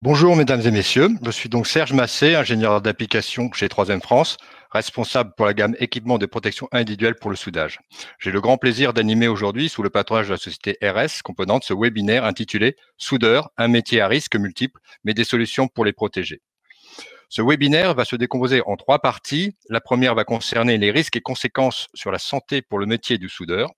Bonjour mesdames et messieurs, je suis donc Serge Massé, ingénieur d'application chez 3M France, responsable pour la gamme équipement de protection individuelle pour le soudage. J'ai le grand plaisir d'animer aujourd'hui, sous le patronage de la société RS Componentes, ce webinaire intitulé Soudeur, un métier à risque multiple, mais des solutions pour les protéger. Ce webinaire va se décomposer en 3 parties. La première va concerner les risques et conséquences sur la santé pour le métier du soudeur.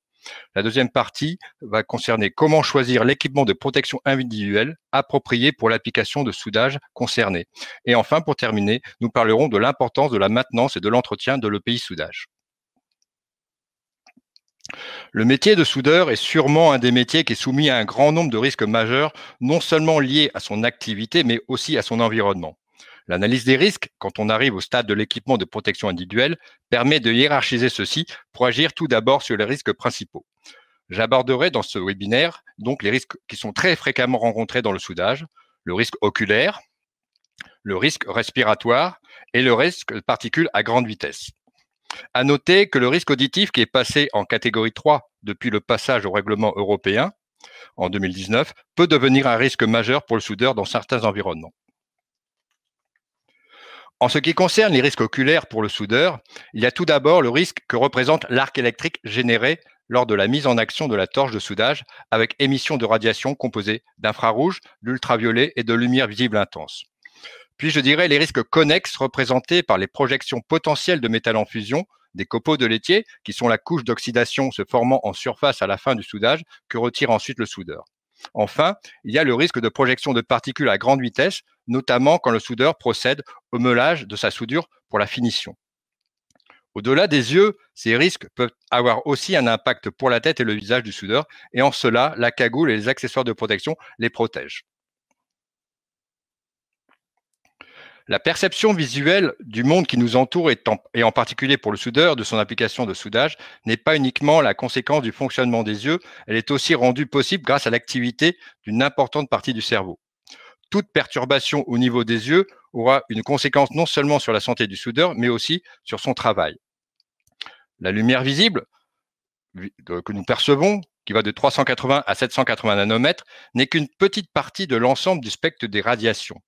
La deuxième partie va concerner comment choisir l'équipement de protection individuelle approprié pour l'application de soudage concernée. Et enfin, pour terminer, nous parlerons de l'importance de la maintenance et de l'entretien de l'EPI soudage. Le métier de soudeur est sûrement un des métiers qui est soumis à un grand nombre de risques majeurs, non seulement liés à son activité, mais aussi à son environnement. L'analyse des risques, quand on arrive au stade de l'équipement de protection individuelle, permet de hiérarchiser ceci pour agir tout d'abord sur les risques principaux. J'aborderai dans ce webinaire donc les risques qui sont très fréquemment rencontrés dans le soudage, le risque oculaire, le risque respiratoire et le risque de particules à grande vitesse. À noter que le risque auditif, qui est passé en catégorie 3 depuis le passage au règlement européen en 2019, peut devenir un risque majeur pour le soudeur dans certains environnements. En ce qui concerne les risques oculaires pour le soudeur, il y a tout d'abord le risque que représente l'arc électrique généré lors de la mise en action de la torche de soudage avec émission de radiation composée d'infrarouge, d'ultraviolet et de lumière visible intense. Puis je dirais les risques connexes représentés par les projections potentielles de métal en fusion des copeaux de laitier, qui sont la couche d'oxydation se formant en surface à la fin du soudage que retire ensuite le soudeur. Enfin, il y a le risque de projection de particules à grande vitesse, notamment quand le soudeur procède au meulage de sa soudure pour la finition. Au-delà des yeux, ces risques peuvent avoir aussi un impact pour la tête et le visage du soudeur, et en cela, la cagoule et les accessoires de protection les protègent. La perception visuelle du monde qui nous entoure, et en particulier pour le soudeur, de son application de soudage, n'est pas uniquement la conséquence du fonctionnement des yeux, elle est aussi rendue possible grâce à l'activité d'une importante partie du cerveau. Toute perturbation au niveau des yeux aura une conséquence non seulement sur la santé du soudeur, mais aussi sur son travail. La lumière visible que nous percevons, qui va de 380 à 780 nanomètres, n'est qu'une petite partie de l'ensemble du spectre des radiations.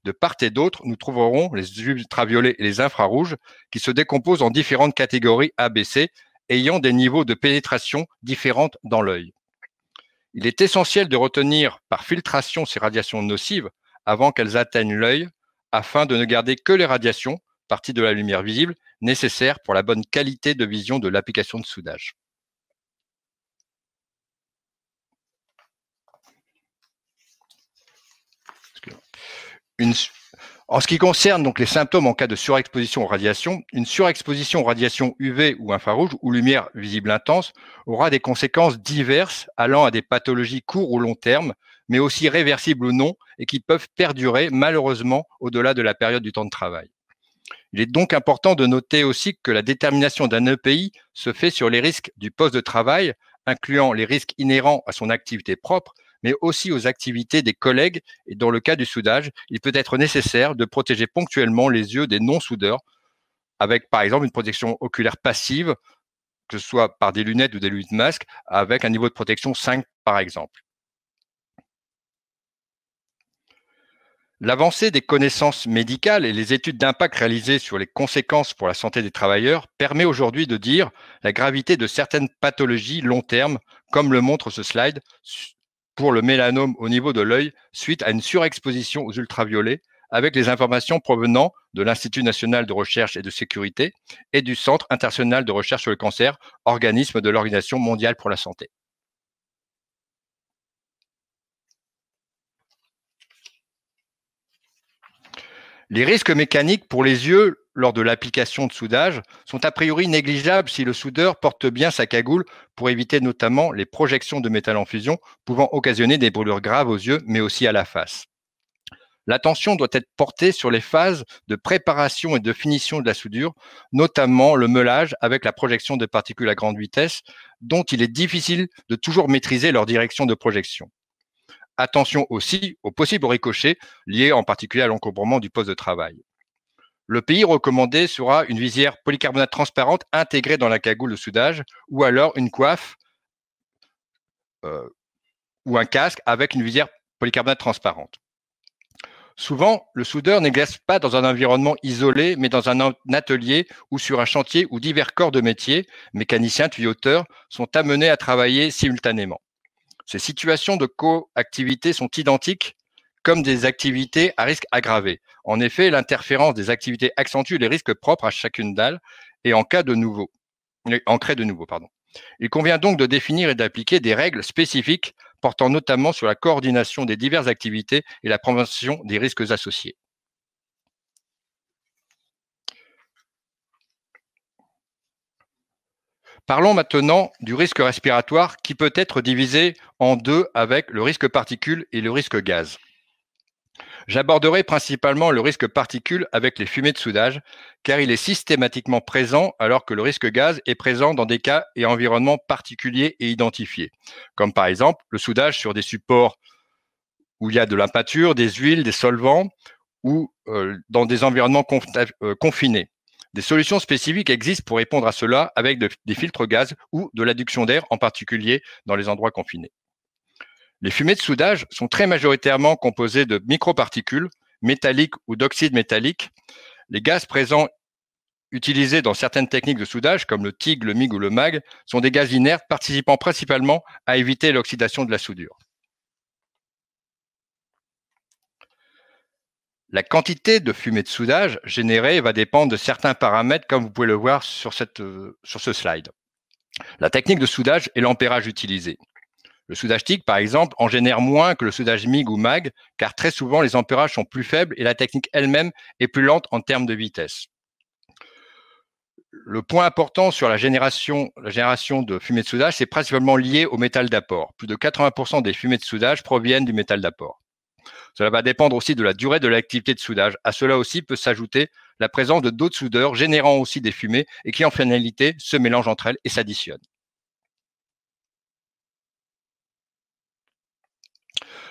De part et d'autre, nous trouverons les ultraviolets et les infrarouges qui se décomposent en différentes catégories A, B, C, ayant des niveaux de pénétration différents dans l'œil. Il est essentiel de retenir par filtration ces radiations nocives avant qu'elles atteignent l'œil, afin de ne garder que les radiations, parties de la lumière visible, nécessaires pour la bonne qualité de vision de l'application de soudage. En ce qui concerne donc les symptômes en cas de surexposition aux radiations, une surexposition aux radiations UV ou infrarouges ou lumière visible intense aura des conséquences diverses allant à des pathologies court ou long terme, mais aussi réversibles ou non, et qui peuvent perdurer malheureusement au-delà de la période du temps de travail. Il est donc important de noter aussi que la détermination d'un EPI se fait sur les risques du poste de travail, incluant les risques inhérents à son activité propre, mais aussi aux activités des collègues. Et dans le cas du soudage, il peut être nécessaire de protéger ponctuellement les yeux des non-soudeurs, avec par exemple une protection oculaire passive, que ce soit par des lunettes ou des lunettes masques, avec un niveau de protection 5 par exemple. L'avancée des connaissances médicales et les études d'impact réalisées sur les conséquences pour la santé des travailleurs permet aujourd'hui de dire la gravité de certaines pathologies long terme, comme le montre ce slide, pour le mélanome au niveau de l'œil suite à une surexposition aux ultraviolets, avec les informations provenant de l'Institut national de recherche et de sécurité et du Centre international de recherche sur le cancer, organisme de l'Organisation mondiale pour la santé. Les risques mécaniques pour les yeux lors de l'application de soudage sont a priori négligeables si le soudeur porte bien sa cagoule pour éviter notamment les projections de métal en fusion pouvant occasionner des brûlures graves aux yeux, mais aussi à la face. L'attention doit être portée sur les phases de préparation et de finition de la soudure, notamment le meulage avec la projection de particules à grande vitesse, dont il est difficile de toujours maîtriser leur direction de projection. Attention aussi aux possibles ricochets liés en particulier à l'encombrement du poste de travail. Le pays recommandé sera une visière polycarbonate transparente intégrée dans la cagoule de soudage ou alors une coiffe ou un casque avec une visière polycarbonate transparente. Souvent, le soudeur n'exerce pas dans un environnement isolé, mais dans un atelier ou sur un chantier où divers corps de métier, mécaniciens, tuyauteurs, sont amenés à travailler simultanément. Ces situations de coactivité sont identiques comme des activités à risque aggravé. En effet, l'interférence des activités accentue les risques propres à chacune d'elles et en crée de nouveaux. Il convient donc de définir et d'appliquer des règles spécifiques portant notamment sur la coordination des diverses activités et la prévention des risques associés. Parlons maintenant du risque respiratoire qui peut être divisé en deux avec le risque particule et le risque gaz. J'aborderai principalement le risque particule avec les fumées de soudage, car il est systématiquement présent alors que le risque gaz est présent dans des cas et environnements particuliers et identifiés, comme par exemple le soudage sur des supports où il y a de la peinture, des huiles, des solvants, ou dans des environnements confinés. Des solutions spécifiques existent pour répondre à cela avec des filtres gaz ou de l'adduction d'air, en particulier dans les endroits confinés. Les fumées de soudage sont très majoritairement composées de microparticules métalliques ou d'oxyde métallique. Les gaz présents utilisés dans certaines techniques de soudage, comme le TIG, le MIG ou le MAG, sont des gaz inertes participant principalement à éviter l'oxydation de la soudure. La quantité de fumée de soudage générée va dépendre de certains paramètres, comme vous pouvez le voir sur ce slide. La technique de soudage et l'ampérage utilisé. Le soudage TIG, par exemple, en génère moins que le soudage MIG ou MAG, car très souvent les ampérages sont plus faibles et la technique elle-même est plus lente en termes de vitesse. Le point important sur la génération de fumée de soudage, c'est principalement lié au métal d'apport. Plus de 80% des fumées de soudage proviennent du métal d'apport. Cela va dépendre aussi de la durée de l'activité de soudage. À cela aussi peut s'ajouter la présence de d'autres soudeurs générant aussi des fumées et qui en finalité se mélangent entre elles et s'additionnent.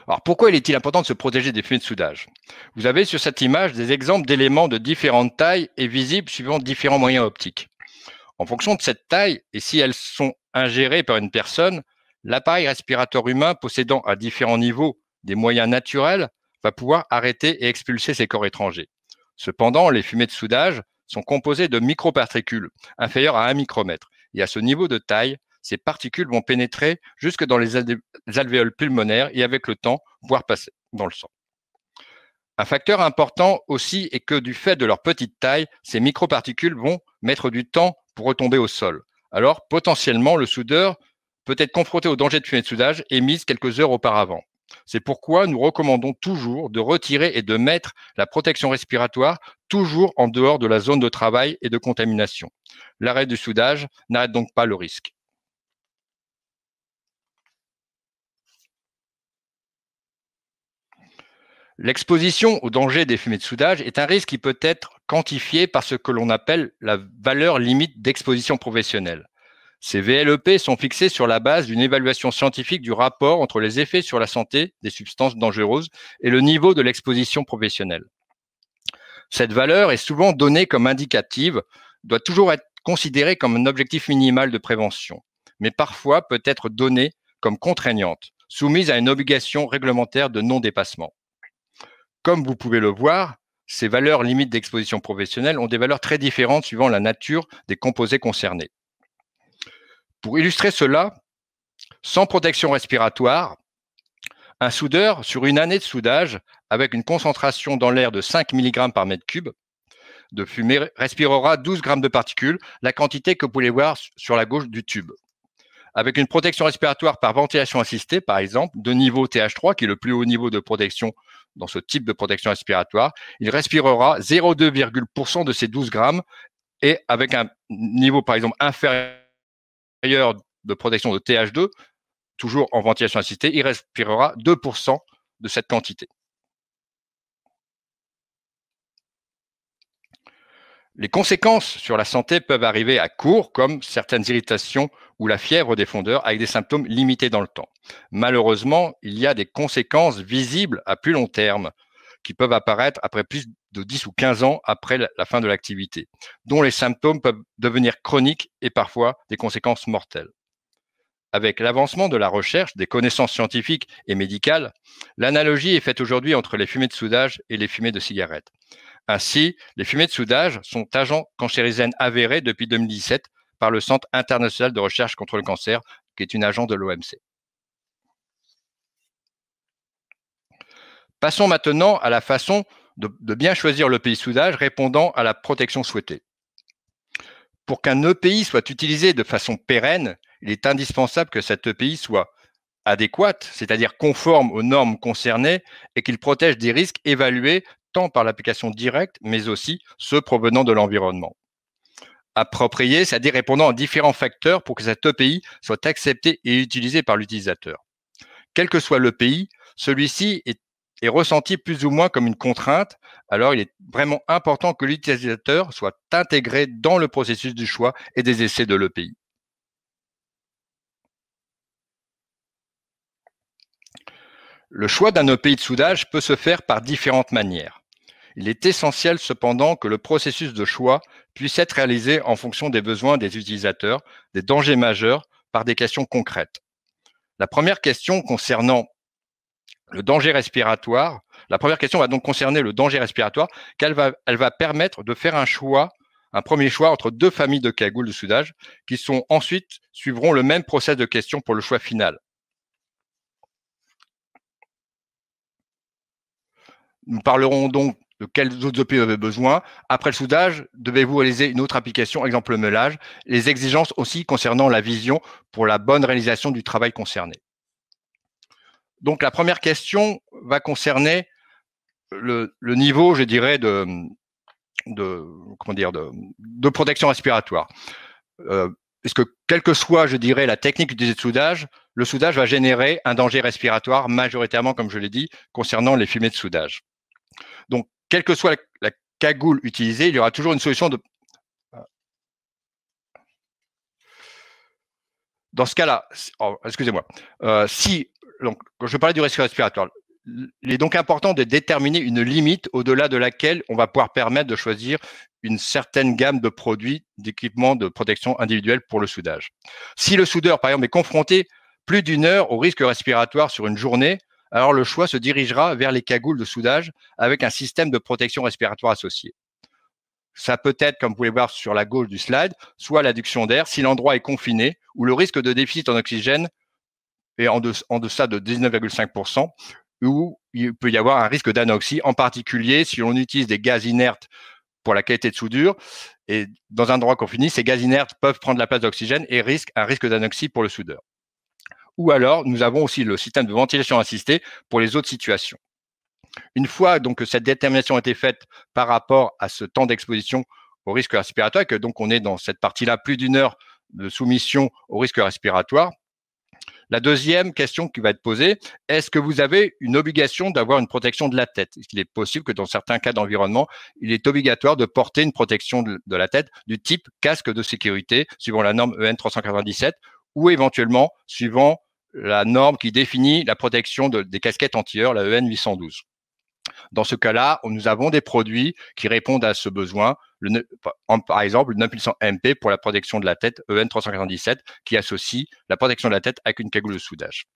Alors pourquoi il est-il important de se protéger des fumées de soudage? Vous avez sur cette image des exemples d'éléments de différentes tailles et visibles suivant différents moyens optiques. En fonction de cette taille et si elles sont ingérées par une personne, l'appareil respiratoire humain possédant à différents niveaux des moyens naturels va pouvoir arrêter et expulser ces corps étrangers. Cependant, les fumées de soudage sont composées de microparticules inférieures à 1 micromètre. Et à ce niveau de taille, ces particules vont pénétrer jusque dans les alvéoles pulmonaires et avec le temps, voire passer dans le sang. Un facteur important aussi est que du fait de leur petite taille, ces microparticules vont mettre du temps pour retomber au sol. Alors, potentiellement, le soudeur peut être confronté au danger de fumée de soudage émise quelques heures auparavant. C'est pourquoi nous recommandons toujours de retirer et de mettre la protection respiratoire toujours en dehors de la zone de travail et de contamination. L'arrêt du soudage n'arrête donc pas le risque. L'exposition au danger des fumées de soudage est un risque qui peut être quantifié par ce que l'on appelle la valeur limite d'exposition professionnelle. Ces VLEP sont fixés sur la base d'une évaluation scientifique du rapport entre les effets sur la santé des substances dangereuses et le niveau de l'exposition professionnelle. Cette valeur est souvent donnée comme indicative, doit toujours être considérée comme un objectif minimal de prévention, mais parfois peut être donnée comme contraignante, soumise à une obligation réglementaire de non-dépassement. Comme vous pouvez le voir, ces valeurs limites d'exposition professionnelle ont des valeurs très différentes suivant la nature des composés concernés. Pour illustrer cela, sans protection respiratoire, un soudeur, sur une année de soudage, avec une concentration dans l'air de 5 mg par mètre cube de fumée, respirera 12 grammes de particules, la quantité que vous pouvez voir sur la gauche du tube. Avec une protection respiratoire par ventilation assistée, par exemple, de niveau TH3, qui est le plus haut niveau de protection dans ce type de protection respiratoire, il respirera 0,2% de ces 12 grammes et avec un niveau, par exemple, inférieur de protection de TH2, toujours en ventilation assistée, il respirera 2% de cette quantité. Les conséquences sur la santé peuvent arriver à court, comme certaines irritations ou la fièvre des fondeurs, avec des symptômes limités dans le temps. Malheureusement, il y a des conséquences visibles à plus long terme qui peuvent apparaître après plus de 10 ou 15 ans après la fin de l'activité, dont les symptômes peuvent devenir chroniques et parfois des conséquences mortelles. avec l'avancement de la recherche, des connaissances scientifiques et médicales, l'analogie est faite aujourd'hui entre les fumées de soudage et les fumées de cigarettes. Ainsi, les fumées de soudage sont agents cancérigènes avérés depuis 2017 par le Centre international de recherche contre le cancer, qui est une agence de l'OMC. Passons maintenant à la façon de bien choisir l'EPI soudage répondant à la protection souhaitée. Pour qu'un EPI soit utilisé de façon pérenne, il est indispensable que cet EPI soit adéquate, c'est-à-dire conforme aux normes concernées et qu'il protège des risques évalués tant par l'application directe, mais aussi ceux provenant de l'environnement. Approprié, c'est-à-dire répondant à différents facteurs pour que cet EPI soit accepté et utilisé par l'utilisateur. Quel que soit l'EPI, celui-ci est ressenti plus ou moins comme une contrainte, alors il est vraiment important que l'utilisateur soit intégré dans le processus du choix et des essais de l'EPI. Le choix d'un EPI de soudage peut se faire par différentes manières. Il est essentiel cependant que le processus de choix puisse être réalisé en fonction des besoins des utilisateurs, des dangers majeurs, par des questions concrètes. La première question concernant le danger respiratoire, la première question va donc concerner le danger respiratoire, elle va permettre de faire un premier choix entre deux familles de cagoules de soudage qui ensuite suivront le même process de questions pour le choix final. Nous parlerons donc de quels autres EPI vous avez besoin. Après le soudage, devez-vous réaliser une autre application, exemple le meulage, les exigences aussi concernant la vision pour la bonne réalisation du travail concerné. Donc la première question va concerner le niveau, je dirais, de protection respiratoire. Est-ce que, quelle que soit, je dirais, la technique utilisée de soudage, le soudage va générer un danger respiratoire majoritairement, comme je l'ai dit, concernant les fumées de soudage. Donc, quelle que soit la cagoule utilisée, il y aura toujours une solution de... Dans ce cas-là, excusez-moi, donc, quand je parlais du risque respiratoire, il est donc important de déterminer une limite au-delà de laquelle on va pouvoir permettre de choisir une certaine gamme de produits, d'équipements de protection individuelle pour le soudage. Si le soudeur, par exemple, est confronté plus d'une heure au risque respiratoire sur une journée, alors le choix se dirigera vers les cagoules de soudage avec un système de protection respiratoire associé. Ça peut être, comme vous pouvez voir sur la gauche du slide, soit l'adduction d'air si l'endroit est confiné ou le risque de déficit en oxygène est en deçà de 19,5%, où il peut y avoir un risque d'anoxie, en particulier si on utilise des gaz inertes pour la qualité de soudure. Et dans un endroit confiné, ces gaz inertes peuvent prendre la place d'oxygène et un risque d'anoxie pour le soudeur. Ou alors, nous avons aussi le système de ventilation assistée pour les autres situations. Une fois donc que cette détermination a été faite par rapport à ce temps d'exposition au risque respiratoire, et que donc on est dans cette partie-là plus d'une heure de soumission au risque respiratoire, la deuxième question qui va être posée, est-ce que vous avez une obligation d'avoir une protection de la tête? Est-ce qu'il est possible que dans certains cas d'environnement, il est obligatoire de porter une protection de la tête du type casque de sécurité, suivant la norme EN 397, ou éventuellement suivant la norme qui définit la protection des casquettes anti-heurts, la EN 812. Dans ce cas-là, nous avons des produits qui répondent à ce besoin. Par exemple, le 9800 MP pour la protection de la tête, EN 397, qui associe la protection de la tête avec une cagoule de soudage.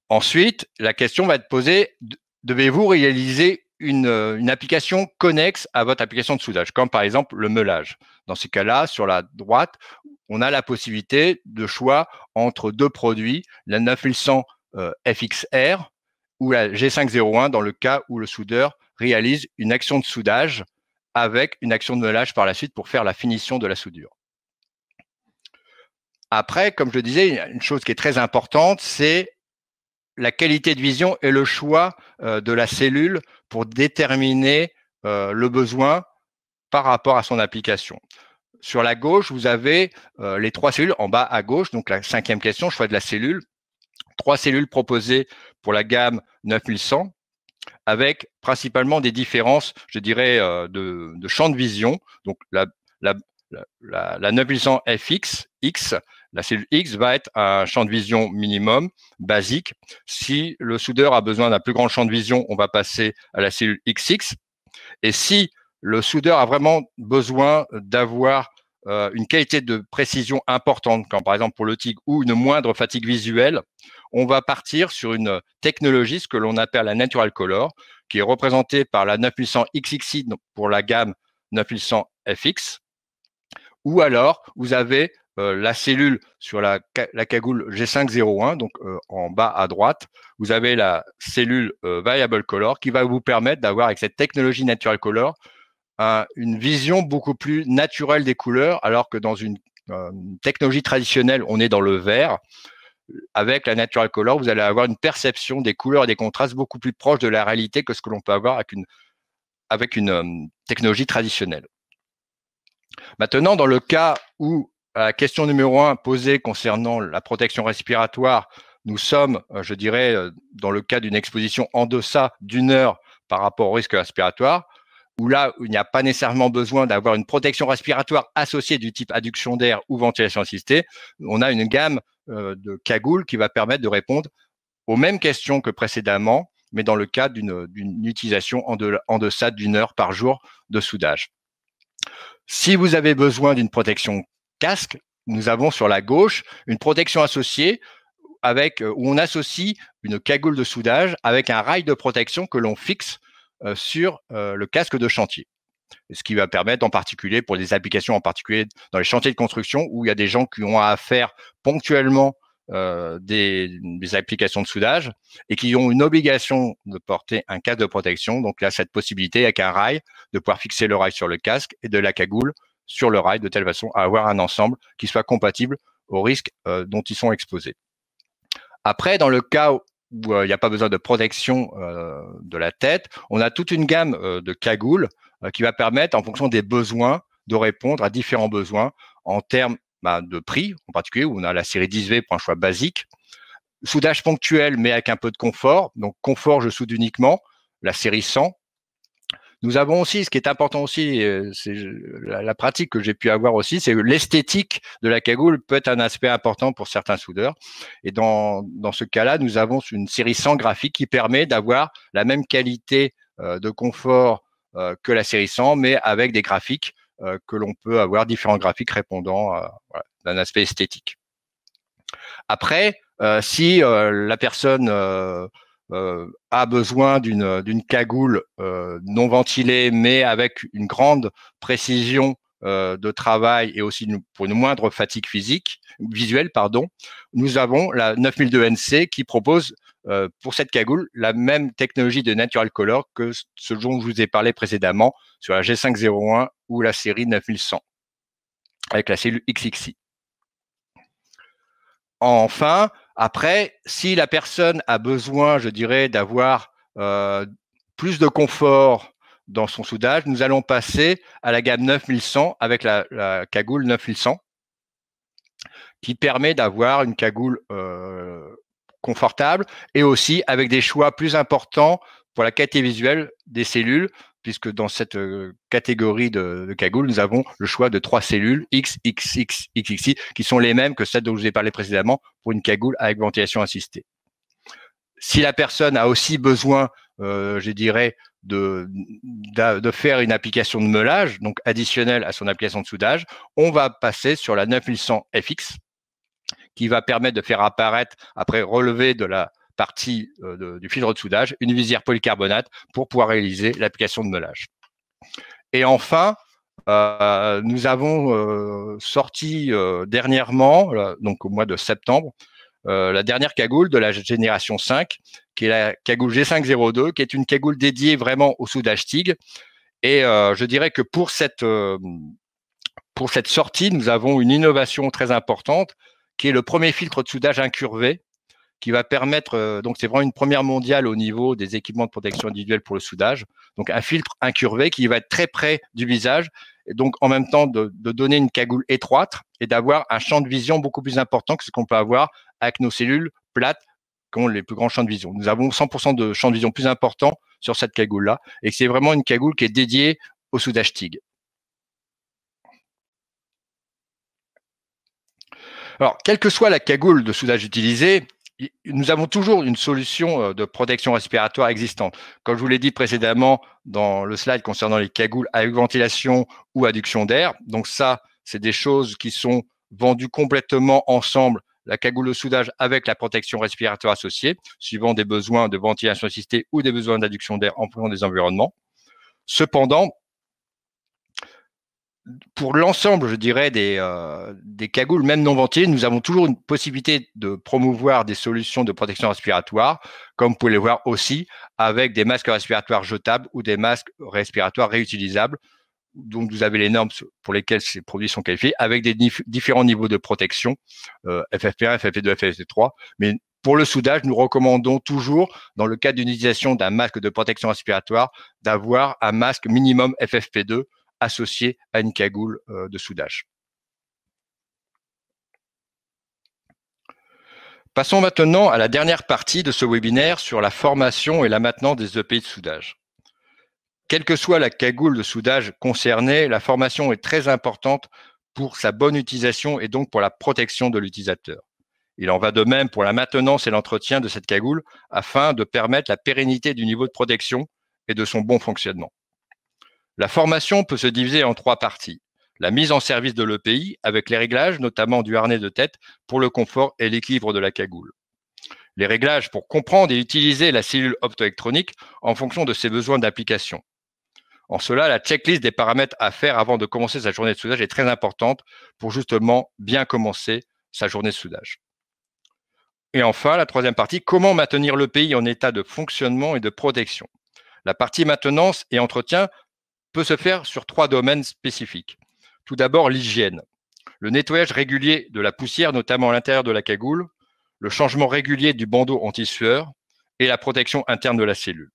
Ensuite, la question va être posée, devez-vous réaliser une application connexe à votre application de soudage, comme par exemple le meulage. Dans ce cas-là, sur la droite, on a la possibilité de choix entre deux produits, la 9100 FXR ou la G501 dans le cas où le soudeur réalise une action de soudage avec une action de meulage par la suite pour faire la finition de la soudure. Après, comme je disais, une chose qui est très importante, c'est la qualité de vision et le choix de la cellule pour déterminer le besoin par rapport à son application. Sur la gauche, vous avez les trois cellules en bas à gauche, donc la cinquième question, choix de la cellule. 3 cellules proposées pour la gamme 9100 avec principalement des différences, je dirais, de champ de vision. Donc, la 9100 FX, la cellule X va être un champ de vision minimum, basique. Si le soudeur a besoin d'un plus grand champ de vision, on va passer à la cellule XX. Et si le soudeur a vraiment besoin d'avoir une qualité de précision importante, comme par exemple pour le TIG, ou une moindre fatigue visuelle, on va partir sur une technologie, ce que l'on appelle la Natural Color, qui est représentée par la 9100 XXI pour la gamme 9100 FX, ou alors vous avez la cellule sur la cagoule G501, donc en bas à droite, vous avez la cellule Variable Color qui va vous permettre d'avoir, avec cette technologie Natural Color, une vision beaucoup plus naturelle des couleurs, alors que dans une technologie traditionnelle, on est dans le vert. Avec la Natural Color, vous allez avoir une perception des couleurs et des contrastes beaucoup plus proche de la réalité que ce que l'on peut avoir avec une technologie traditionnelle. Maintenant, dans le cas où la question numéro 1 posée concernant la protection respiratoire, nous sommes, je dirais, dans le cas d'une exposition en deçà d'1 heure par rapport au risque respiratoire, où là, il n'y a pas nécessairement besoin d'avoir une protection respiratoire associée du type adduction d'air ou ventilation assistée, on a une gamme de cagoules qui va permettre de répondre aux mêmes questions que précédemment, mais dans le cadre d'une utilisation en deçà d'1 heure par jour de soudage. Si vous avez besoin d'une protection casque, nous avons sur la gauche une protection associée où on associe une cagoule de soudage avec un rail de protection que l'on fixe sur le casque de chantier. Ce qui va permettre en particulier pour des applications en particulier dans les chantiers de construction où il y a des gens qui ont à faire ponctuellement des applications de soudage et qui ont une obligation de porter un casque de protection. Donc là, cette possibilité avec un rail de pouvoir fixer le rail sur le casque et de la cagoule sur le rail de telle façon à avoir un ensemble qui soit compatible aux risques dont ils sont exposés. Après, dans le cas où il n'y a pas besoin de protection de la tête, on a toute une gamme de cagoules qui va permettre, en fonction des besoins, de répondre à différents besoins en termes de prix, en particulier, où on a la série 10V pour un choix basique, soudage ponctuel, mais avec un peu de confort. Donc, confort, je soude uniquement, la série 100. Nous avons aussi, ce qui est important aussi, c'est la pratique que j'ai pu avoir aussi, c'est l'esthétique de la cagoule peut être un aspect important pour certains soudeurs. Et dans ce cas-là, nous avons une série 100 graphique qui permet d'avoir la même qualité de confort que la série 100, mais avec des graphiques que l'on peut avoir, différents graphiques répondant d'un aspect esthétique. Après, si la personne a besoin d'une cagoule non ventilée, mais avec une grande précision de travail et aussi pour une moindre fatigue visuelle, nous avons la 9002 NC qui propose pour cette cagoule la même technologie de Natural Color que ce dont je vous ai parlé précédemment sur la G501 ou la série 9100 avec la cellule XXI. Enfin, après, si la personne a besoin, je dirais, d'avoir plus de confort dans son soudage, nous allons passer à la gamme 9100 avec la cagoule 9100 qui permet d'avoir une cagoule confortable et aussi avec des choix plus importants pour la qualité visuelle des cellules, puisque dans cette catégorie de cagoule, nous avons le choix de 3 cellules X, XX, XXI, qui sont les mêmes que celles dont je vous ai parlé précédemment pour une cagoule avec ventilation assistée. Si la personne a aussi besoin, je dirais, de faire une application de meulage, donc additionnelle à son application de soudage, on va passer sur la 9100 FX, qui va permettre de faire apparaître, après relevé de la partie du filtre de soudage, une visière polycarbonate pour pouvoir réaliser l'application de meulage. Et enfin, nous avons sorti dernièrement, donc au mois de septembre, la dernière cagoule de la génération 5, qui est la cagoule G502, qui est une cagoule dédiée vraiment au soudage TIG. Et je dirais que pour cette sortie, nous avons une innovation très importante, qui est le premier filtre de soudage incurvé, qui va permettre, donc c'est vraiment une première mondiale au niveau des équipements de protection individuelle pour le soudage, donc un filtre incurvé qui va être très près du visage, et donc en même temps de donner une cagoule étroite et d'avoir un champ de vision beaucoup plus important que ce qu'on peut avoir avec nos cellules plates qui ont les plus grands champs de vision. Nous avons 100% de champ de vision plus important sur cette cagoule-là, et c'est vraiment une cagoule qui est dédiée au soudage TIG. Alors, quelle que soit la cagoule de soudage utilisée, nous avons toujours une solution de protection respiratoire existante. Comme je vous l'ai dit précédemment dans le slide concernant les cagoules avec ventilation ou adduction d'air, donc ça, c'est des choses qui sont vendues complètement ensemble, la cagoule de soudage avec la protection respiratoire associée, suivant des besoins de ventilation assistée ou des besoins d'induction d'air en fonction des environnements. Cependant, pour l'ensemble, je dirais, des cagoules, même non ventilées, nous avons toujours une possibilité de promouvoir des solutions de protection respiratoire, comme vous pouvez le voir aussi avec des masques respiratoires jetables ou des masques respiratoires réutilisables. Donc, vous avez les normes pour lesquelles ces produits sont qualifiés, avec des différents niveaux de protection, FFP1, FFP2, FFP3. Mais pour le soudage, nous recommandons toujours, dans le cas d'une utilisation d'un masque de protection respiratoire, d'avoir un masque minimum FFP2 associé à une cagoule de soudage. Passons maintenant à la dernière partie de ce webinaire sur la formation et la maintenance des EPI de soudage. Quelle que soit la cagoule de soudage concernée, la formation est très importante pour sa bonne utilisation et donc pour la protection de l'utilisateur. Il en va de même pour la maintenance et l'entretien de cette cagoule afin de permettre la pérennité du niveau de protection et de son bon fonctionnement. La formation peut se diviser en 3 parties. La mise en service de l'EPI avec les réglages, notamment du harnais de tête, pour le confort et l'équilibre de la cagoule. Les réglages pour comprendre et utiliser la cellule optoélectronique en fonction de ses besoins d'application. En cela, la checklist des paramètres à faire avant de commencer sa journée de soudage est très importante pour justement bien commencer sa journée de soudage. Et enfin, la troisième partie, comment maintenir l'EPI en état de fonctionnement et de protection. La partie maintenance et entretien peut se faire sur 3 domaines spécifiques. Tout d'abord, l'hygiène. Le nettoyage régulier de la poussière, notamment à l'intérieur de la cagoule, le changement régulier du bandeau anti-sueur et la protection interne de la cellule.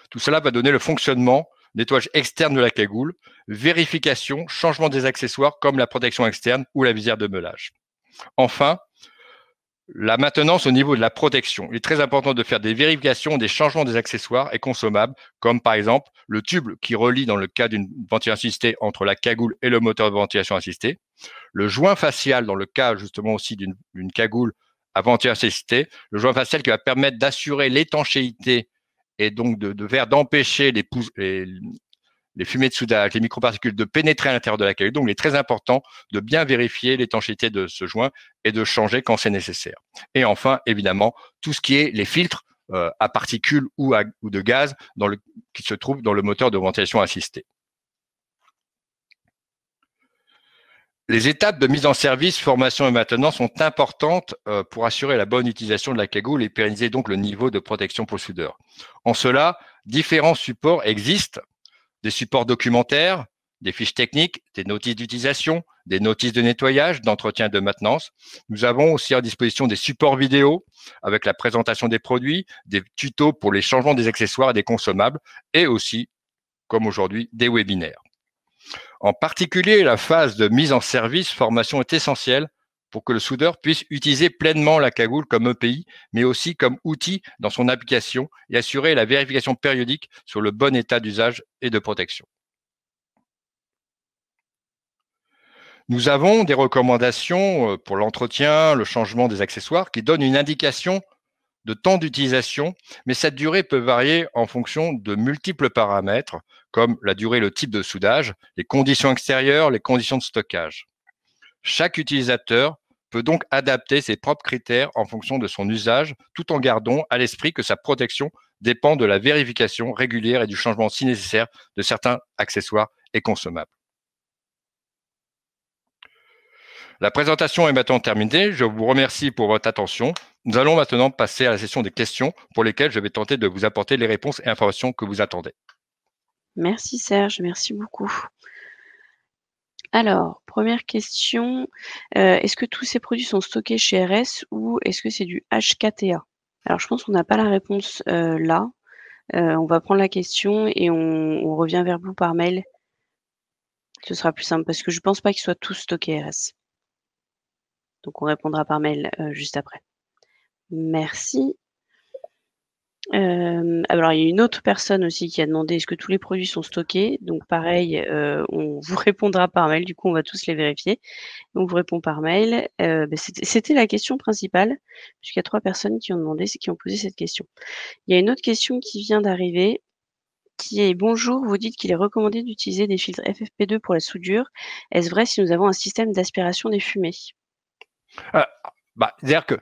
Tout cela va donner le fonctionnement, nettoyage externe de la cagoule, vérification, changement des accessoires comme la protection externe ou la visière de meulage. Enfin, la maintenance au niveau de la protection. Il est très important de faire des vérifications des changements des accessoires et consommables, comme par exemple le tube qui relie dans le cas d'une ventilation assistée entre la cagoule et le moteur de ventilation assistée, le joint facial dans le cas justement aussi d'une cagoule à ventilation assistée, le joint facial qui va permettre d'assurer l'étanchéité et donc d'empêcher les fumées de soudage, les microparticules de pénétrer à l'intérieur de la cagoule. Donc, il est très important de bien vérifier l'étanchéité de ce joint et de changer quand c'est nécessaire. Et enfin, évidemment, tout ce qui est les filtres à particules ou de gaz qui se trouvent dans le moteur de ventilation assistée. Les étapes de mise en service, formation et maintenance sont importantes pour assurer la bonne utilisation de la cagoule et pérenniser donc le niveau de protection pour le soudeur. En cela, différents supports existent. Des supports documentaires, des fiches techniques, des notices d'utilisation, des notices de nettoyage, d'entretien et de maintenance. Nous avons aussi à disposition des supports vidéo avec la présentation des produits, des tutos pour les changements des accessoires et des consommables et aussi, comme aujourd'hui, des webinaires. En particulier, la phase de mise en service, formation est essentielle pour que le soudeur puisse utiliser pleinement la cagoule comme EPI, mais aussi comme outil dans son application et assurer la vérification périodique sur le bon état d'usage et de protection. Nous avons des recommandations pour l'entretien, le changement des accessoires qui donnent une indication de temps d'utilisation, mais cette durée peut varier en fonction de multiples paramètres, comme la durée, le type de soudage, les conditions extérieures, les conditions de stockage. Chaque utilisateur peut donc adapter ses propres critères en fonction de son usage, tout en gardant à l'esprit que sa protection dépend de la vérification régulière et du changement si nécessaire de certains accessoires et consommables. La présentation est maintenant terminée. Je vous remercie pour votre attention. Nous allons maintenant passer à la session des questions pour lesquelles je vais tenter de vous apporter les réponses et informations que vous attendez. Merci Serge, merci beaucoup. Alors, première question, est-ce que tous ces produits sont stockés chez RS ou est-ce que c'est du HKTA? Alors je pense qu'on n'a pas la réponse, là. On va prendre la question et on revient vers vous par mail. Ce sera plus simple parce que je pense pas qu'ils soient tous stockés RS. Donc on répondra par mail, juste après. Merci. Alors il y a une autre personne aussi qui a demandé: «Est-ce que tous les produits sont stockés?» Donc pareil, on vous répondra par mail. Du coup, on va tous les vérifier. On vous répond par mail. C'était la question principale, puisqu'il y a 3 personnes qui ont posé cette question. Il y a une autre question qui vient d'arriver. qui est: «Bonjour, vous dites qu'il est recommandé d'utiliser des filtres FFP2 pour la soudure. Est-ce vrai si nous avons un système d'aspiration des fumées?» C'est-à-dire que,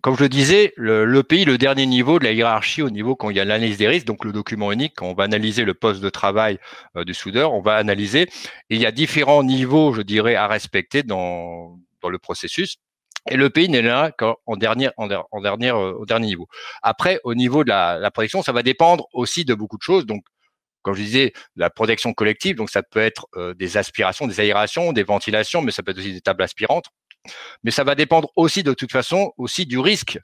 comme je le disais, l'EPI, le dernier niveau de la hiérarchie au niveau quand il y a l'analyse des risques, donc le document unique, quand on va analyser le poste de travail du soudeur, on va analyser, et il y a différents niveaux, je dirais, à respecter dans le processus. Et l'EPI n'est là qu'en dernier, au dernier niveau. Après, au niveau de la protection, ça va dépendre aussi de beaucoup de choses. Donc, comme je disais, la protection collective, donc ça peut être des aspirations, des aérations, des ventilations, mais ça peut être aussi des tables aspirantes. Mais ça va dépendre aussi de toute façon aussi du risque.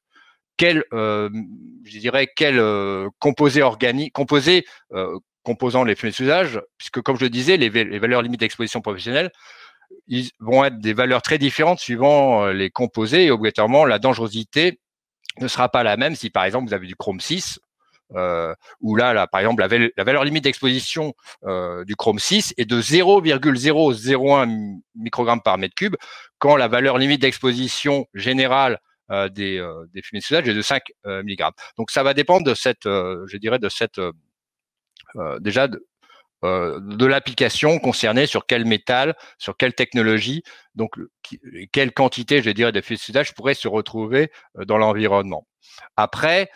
Je dirais quel composé organique, composant les fumées de soudage, puisque comme je le disais, les valeurs limites d'exposition professionnelle, ils vont être des valeurs très différentes suivant les composés, et obligatoirement la dangerosité ne sera pas la même si par exemple vous avez du chrome 6, où là, par exemple, la valeur limite d'exposition du chrome 6 est de 0,001 microgrammes par mètre cube, quand la valeur limite d'exposition générale des fumées de soudage est de 5 mg. Donc ça va dépendre de cette, je dirais, de cette déjà de l'application concernée, sur quel métal, sur quelle technologie, donc quelle quantité, je dirais, de fumées de soudage pourrait se retrouver dans l'environnement. Après,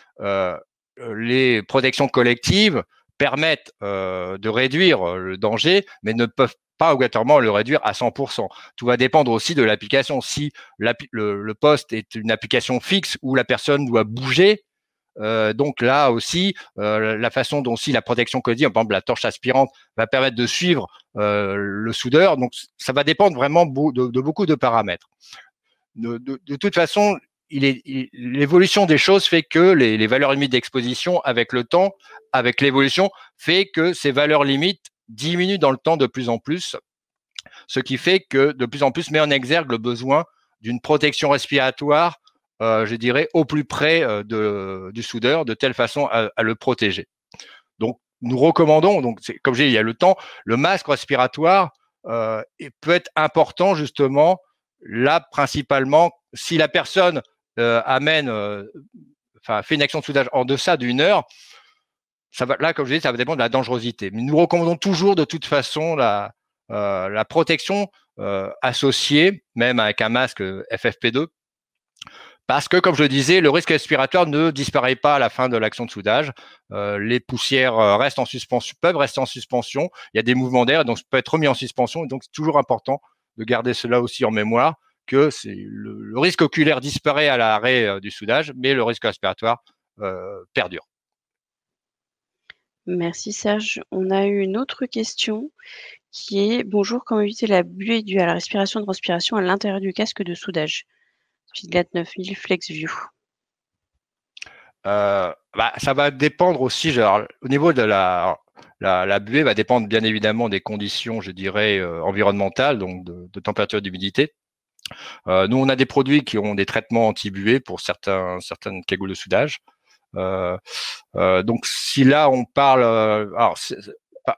les protections collectives permettent de réduire le danger, mais ne peuvent pas obligatoirement le réduire à 100%. Tout va dépendre aussi de l'application. Si le poste est une application fixe où la personne doit bouger, donc là aussi, la façon dont si la protection collective, par exemple la torche aspirante, va permettre de suivre le soudeur, donc ça va dépendre vraiment de beaucoup de paramètres. De toute façon, l'évolution des choses fait que les valeurs limites d'exposition, avec le temps, avec l'évolution, fait que ces valeurs limites diminuent dans le temps de plus en plus, ce qui fait que de plus en plus met en exergue le besoin d'une protection respiratoire, je dirais, au plus près du soudeur, de telle façon à le protéger. Donc, nous recommandons, donc comme j'ai dit, il y a le temps, le masque respiratoire peut être important justement là principalement si la personne fait une action de soudage en deçà d'une heure. Là, comme je dis, ça va dépendre de la dangerosité. Mais nous recommandons toujours de toute façon la protection associée, même avec un masque FFP2, parce que, comme je le disais, le risque respiratoire ne disparaît pas à la fin de l'action de soudage. Les poussières restent en suspension, peuvent rester en suspension. Il y a des mouvements d'air, donc ça peut être remis en suspension. Et donc, c'est toujours important de garder cela aussi en mémoire, que le risque oculaire disparaît à l'arrêt du soudage, mais le risque respiratoire perdure. Merci Serge. On a eu une autre question qui est: «Bonjour, comment éviter la buée due à la respiration de transpiration à l'intérieur du casque de soudage?» Fitgat 9000 FlexView. Ça va dépendre aussi, genre, au niveau de la buée va dépendre bien évidemment des conditions, je dirais, environnementales, donc de température et d'humidité. Nous, on a des produits qui ont des traitements anti-buée pour certaines cagoules de soudage. Donc, si là, on parle,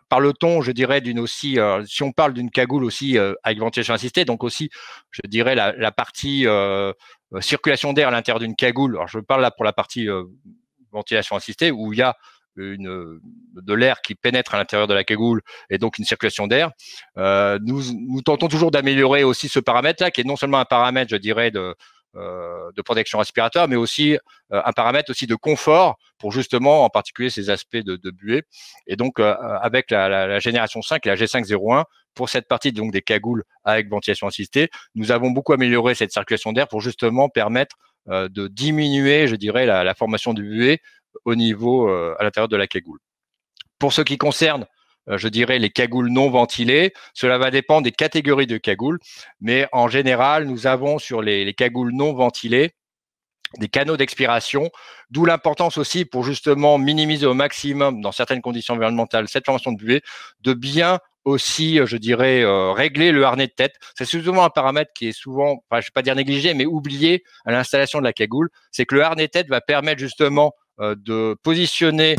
parle-t-on, je dirais, si on parle d'une cagoule aussi avec ventilation assistée, donc aussi, je dirais, la partie circulation d'air à l'intérieur d'une cagoule. Alors, je parle là pour la partie ventilation assistée, où il y a de l'air qui pénètre à l'intérieur de la cagoule et donc une circulation d'air. Nous tentons toujours d'améliorer aussi ce paramètre-là, qui est non seulement un paramètre, je dirais, de protection respiratoire, mais aussi un paramètre aussi de confort pour justement, en particulier, ces aspects de buée. Et donc, avec la génération 5 et la G501, pour cette partie donc des cagoules avec ventilation assistée, nous avons beaucoup amélioré cette circulation d'air pour justement permettre de diminuer, je dirais, la formation de buée au niveau à l'intérieur de la cagoule. Pour ce qui concerne je dirais, les cagoules non ventilées. Cela va dépendre des catégories de cagoules, mais en général, nous avons sur les cagoules non ventilées des canaux d'expiration, d'où l'importance aussi pour justement minimiser au maximum, dans certaines conditions environnementales, cette formation de buée, de bien aussi, je dirais, régler le harnais de tête. C'est souvent un paramètre qui est souvent, je ne vais pas dire négligé, mais oublié à l'installation de la cagoule. C'est que le harnais de tête va permettre justement de positionner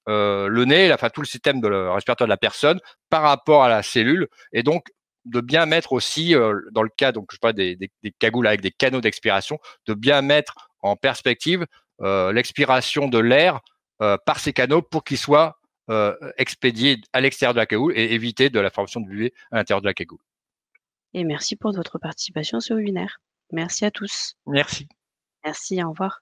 le nez, tout le système respiratoire de la personne par rapport à la cellule, et donc de bien mettre aussi, dans le cas, donc je parle des cagoules avec des canaux d'expiration, de bien mettre en perspective l'expiration de l'air par ces canaux pour qu'ils soient expédiés à l'extérieur de la cagoule et éviter de la formation de buée à l'intérieur de la cagoule. Et merci pour votre participation à ce webinaire. Merci à tous. Merci. Merci, au revoir.